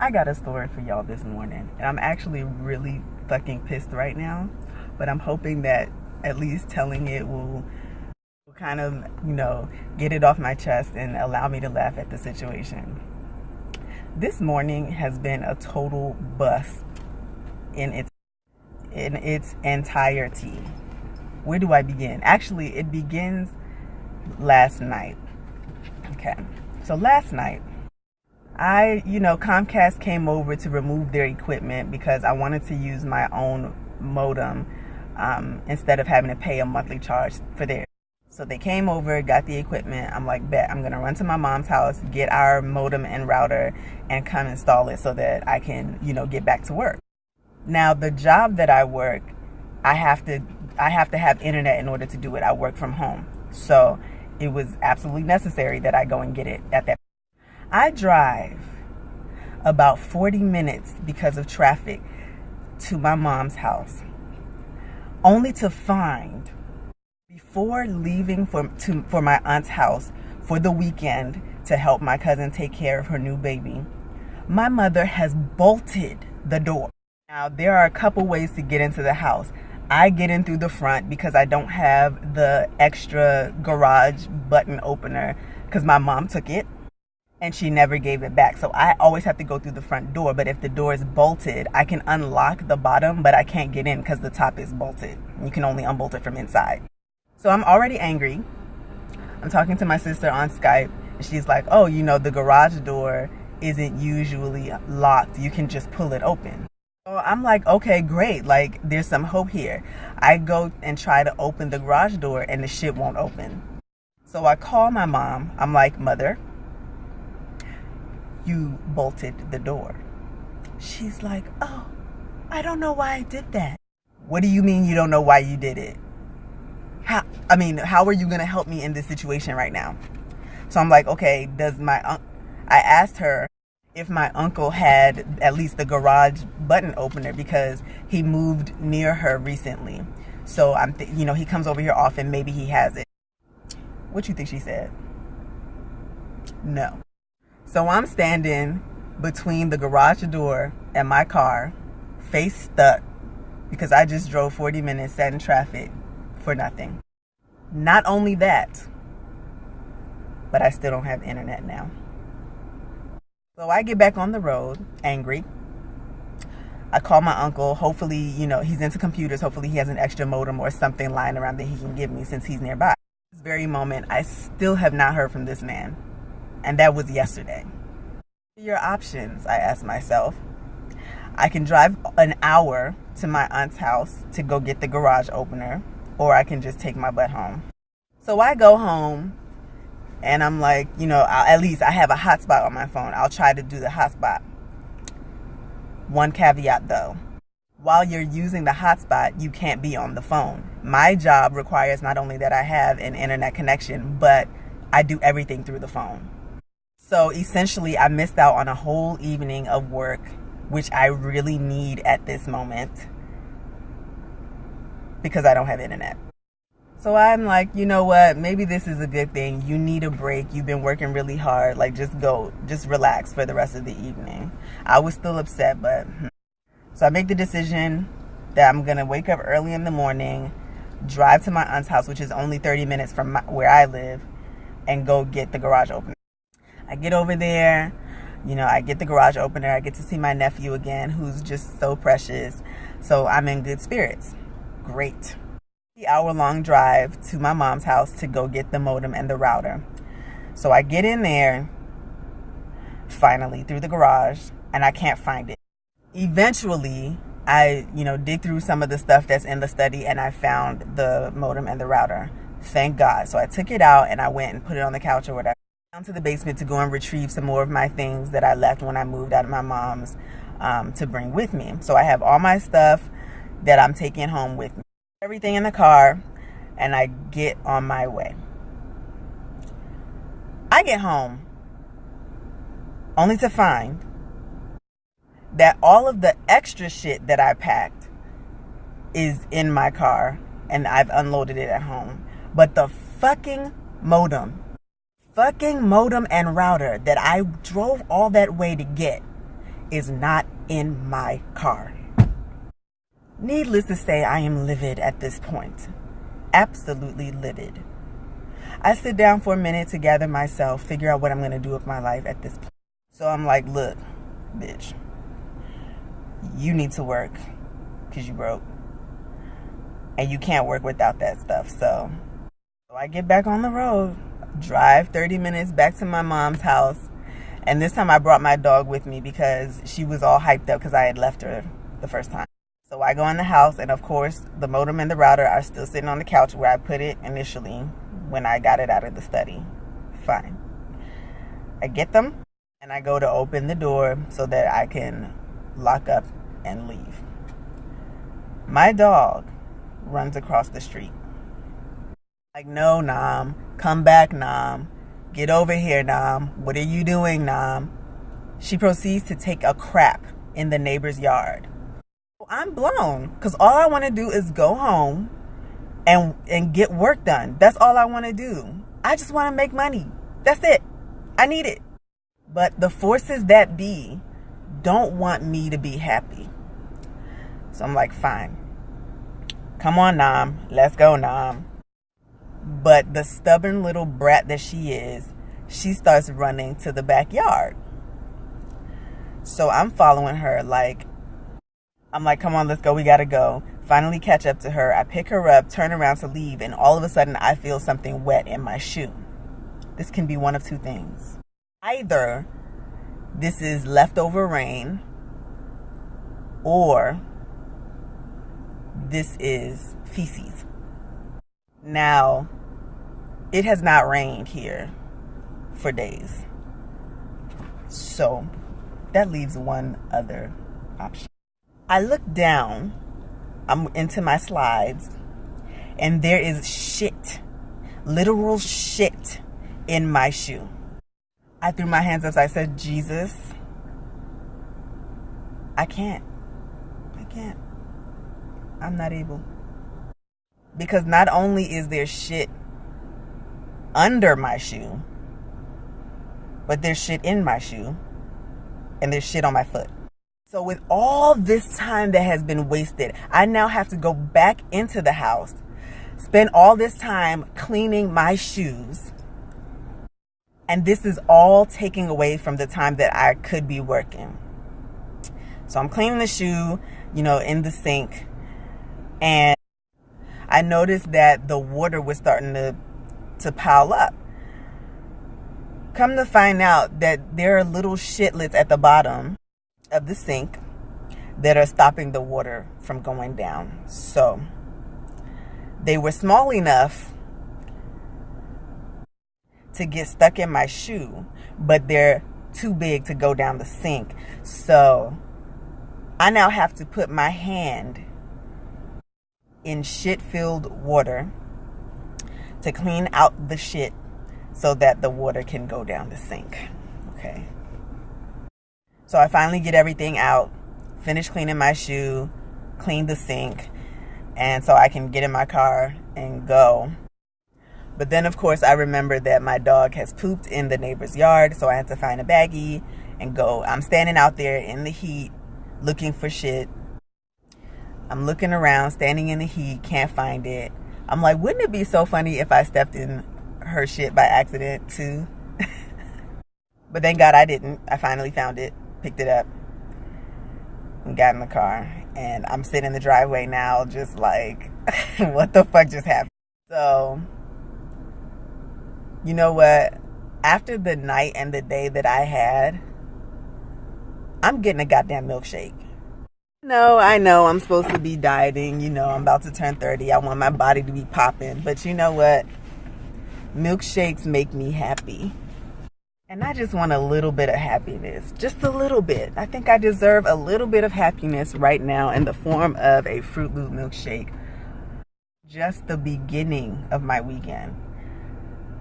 I got a story for y'all this morning, and I'm actually really fucking pissed right now, but I'm hoping that at least telling it will kind of, get it off my chest and allow me to laugh at the situation. This morning has been a total bust in its entirety. Where do I begin? Actually, it begins last night. Okay. So last night, Comcast came over to remove their equipment because I wanted to use my own modem instead of having to pay a monthly charge for theirs. So they came over, got the equipment. I'm like, bet, I'm going to run to my mom's house, get our modem and router, and come install it so that I can, get back to work. Now, the job that I work, I have to have internet in order to do it. I work from home. So it was absolutely necessary that I go and get it at that. I drive about 40 minutes because of traffic to my mom's house, only to find, before leaving for my aunt's house for the weekend to help my cousin take care of her new baby, my mother has bolted the door. Now, there are a couple ways to get into the house. I get in through the front because I don't have the extra garage button opener because my mom took it and she never gave it back. So I always have to go through the front door. But if the door is bolted, I can unlock the bottom, but I can't get in because the top is bolted. You can only unbolt it from inside. So I'm already angry. I'm talking to my sister on Skype, and she's like, oh, the garage door isn't usually locked. You can just pull it open. So I'm like, okay, great. Like, there's some hope here. I go and try to open the garage door, and the shit won't open. So I call my mom. I'm like, Mother, you bolted the door. She's like, oh, I don't know why I did that. What do you mean you don't know why you did it? How are you going to help me in this situation right now? So I'm like, okay, I asked her if my uncle had at least the garage button opener because he moved near her recently. So he comes over here often. Maybe he has it. What you think she said? No. So I'm standing between the garage door and my car, face stuck, because I just drove 40 minutes, sat in traffic for nothing. Not only that, but I still don't have internet now. So I get back on the road, angry. I call my uncle. Hopefully, he's into computers. Hopefully he has an extra modem or something lying around that he can give me since he's nearby. This very moment, I still have not heard from this man. And that was yesterday. What are your options? I asked myself. I can drive an hour to my aunt's house to go get the garage opener, or I can just take my butt home. So I go home, and I'm like, at least I have a hotspot on my phone. I'll try to do the hotspot. One caveat, though. While you're using the hotspot, you can't be on the phone. My job requires not only that I have an internet connection, but I do everything through the phone. So essentially, I missed out on a whole evening of work, which I really need at this moment because I don't have internet. So I'm like, you know what? Maybe this is a good thing. You need a break. You've been working really hard. Like, just relax for the rest of the eevening. I was still upset, but so I make the decision that I'm going to wake up early in the morning, drive to my aunt's house, which is only 30 minutes from where I live, and go get the garage opener. I get over there, I get the garage opener. I get to see my nephew again, who's just so precious. So I'm in good spirits. Great. The hour-long drive to my mom's house to go get the modem and the router. So I get in there, finally, through the garage, and I can't find it. Eventually, I, dig through some of the stuff that's in the study, and I found the modem and the router. Thank God. So I took it out, and I went and put it on the couch or whatever. Down to the basement to go and retrieve some more of my things that I left when I moved out of my mom's to bring with me. So I have all my stuff that I'm taking home with me. Everything in the car, and I get on my way. I get home only to find that all of the extra shit that I packed is in my car, and I've unloaded it at home. But the fucking modem and router that I drove all that way to get is not in my car. Needless to say, I am livid at this point. Absolutely livid. I sit down for a minute to gather myself, figure out what I'm going to do with my life at this point. So I'm like, look, bitch, you need to work because you broke. And you can't work without that stuff. So I get back on the road, drive 30 minutes back to my mom's house. And this time I brought my dog with me because she was all hyped up because I had left her the first time. So I go in the house, and of course, the modem and the router are still sitting on the couch where I put it initially when I got it out of the study. Fine. I get them, and I go to open the door so that I can lock up and leave. My dog runs across the street. Like, no, Nam. Come back, Nam. Get over here, Nam. What are you doing, Nam? She proceeds to take a crap in the neighbor's yard. I'm blown because all I want to do is go home and get work done. That's all I want to do. I just want to make money. That's it. I need it. But the forces that be don't want me to be happy. So I'm like, fine. Come on, Nam. Let's go, Nam. But the stubborn little brat that she is, she starts running to the backyard. So I'm following her like, I'm like, come on, let's go. We got to go. Finally catch up to her. I pick her up, turn around to leave, and all of a sudden I feel something wet in my shoe. This can be one of two things. Either this is leftover rain, or this is feces. Now, it has not rained here for days. So that leaves one other option. I look down, I'm into my slides, and there is shit, literal shit in my shoe. I threw my hands up. I said, Jesus, I can't. I'm not able. Because not only is there shit under my shoe, but there's shit in my shoe, and there's shit on my foot. So with all this time that has been wasted, I now have to go back into the house, spend all this time cleaning my shoes, and this is all taking away from the time that I could be working. So I'm cleaning the shoe, in the sink, and I noticed that the water was starting to pile up. Come to find out that there are little shitlets at the bottom of the sink that are stopping the water from going down. So they were small enough to get stuck in my shoe, but they're too big to go down the sink. So I now have to put my hand in shit-filled water to clean out the shit so that the water can go down the sink. Okay. So I finally get everything out, finish cleaning my shoe, clean the sink, and so I can get in my car and go. But then, of course, I remember that my dog has pooped in the neighbor's yard, so I had to find a baggie and go. I'm standing out there in the heat looking for shit. I'm looking around, standing in the heat, can't find it. I'm like, wouldn't it be so funny if I stepped in her shit by accident too? But thank God I didn't. I finally found it, picked it up, and got in the car. And I'm sitting in the driveway now just like, what the fuck just happened? So, you know what? After the night and the day that I had, I'm getting a goddamn milkshake. No, I know I'm supposed to be dieting. I'm about to turn 30. I want my body to be popping. But you know what? Milkshakes make me happy. And I just want a little bit of happiness. Just a little bit. I think I deserve a little bit of happiness right now in the form of a Fruit Loop milkshake. Just the beginning of my weekend.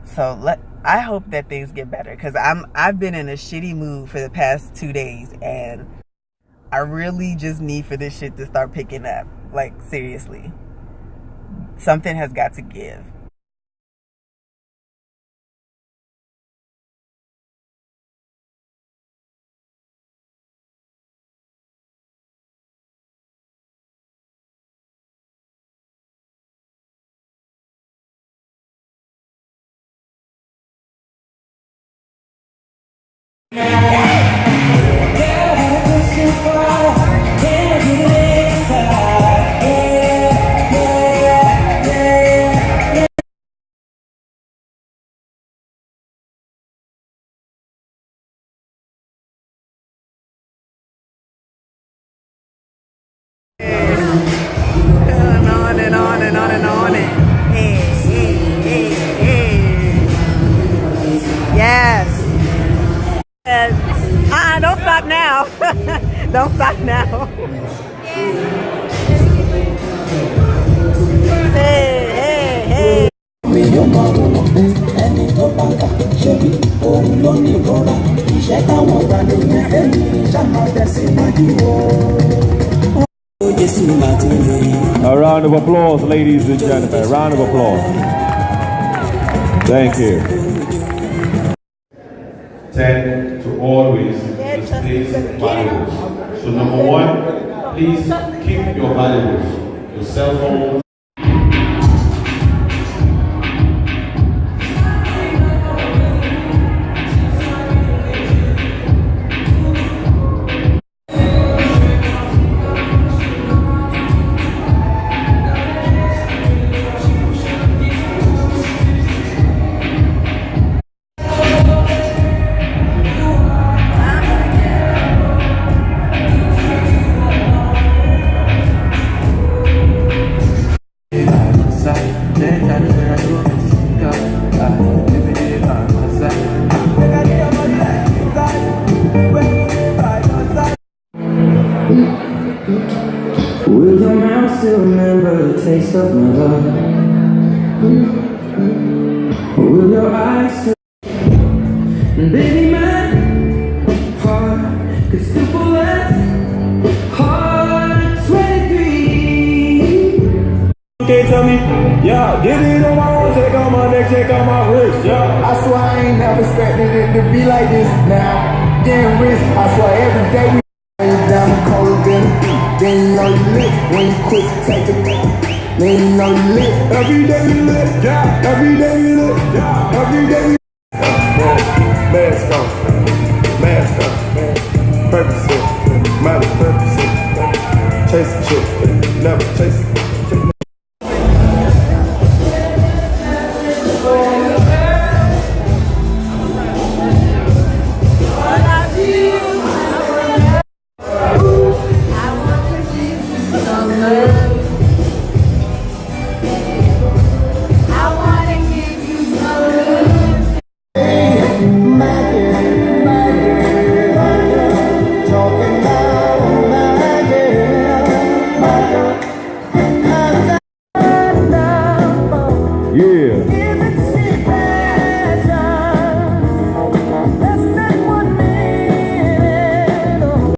So I hope that things get better. Because I've been in a shitty mood for the past 2 days. And I really just need for this shit to start picking up. Like, seriously. Something has got to give. On and on and on and on and hey, hey, hey, hey. Yes. Don't stop now. Don't stop now. Hey, hey, hey. A round of applause, ladies and gentlemen. A round of applause. Thank you. 10 to always misplace valuables. So number 1, please keep your valuables, your cell phone. Will your mouth still remember the taste of my love? Will your eyes still... Baby, my heart could still pull that hard at 23. Okay, tell me, yeah, get it on my own, check on my neck, check on my wrist, yeah. I swear I ain't never expected it to be like this now. Getting rich, I swear every day we down the cold dinner. Then you know you lit when you quit, take it. Then you know you lit. Every day you lit, yeah. Every day you lit, yeah. Every day you lit. Mask on, purpose it, matter purpose it. Chase a chick, never chase it. Yeah.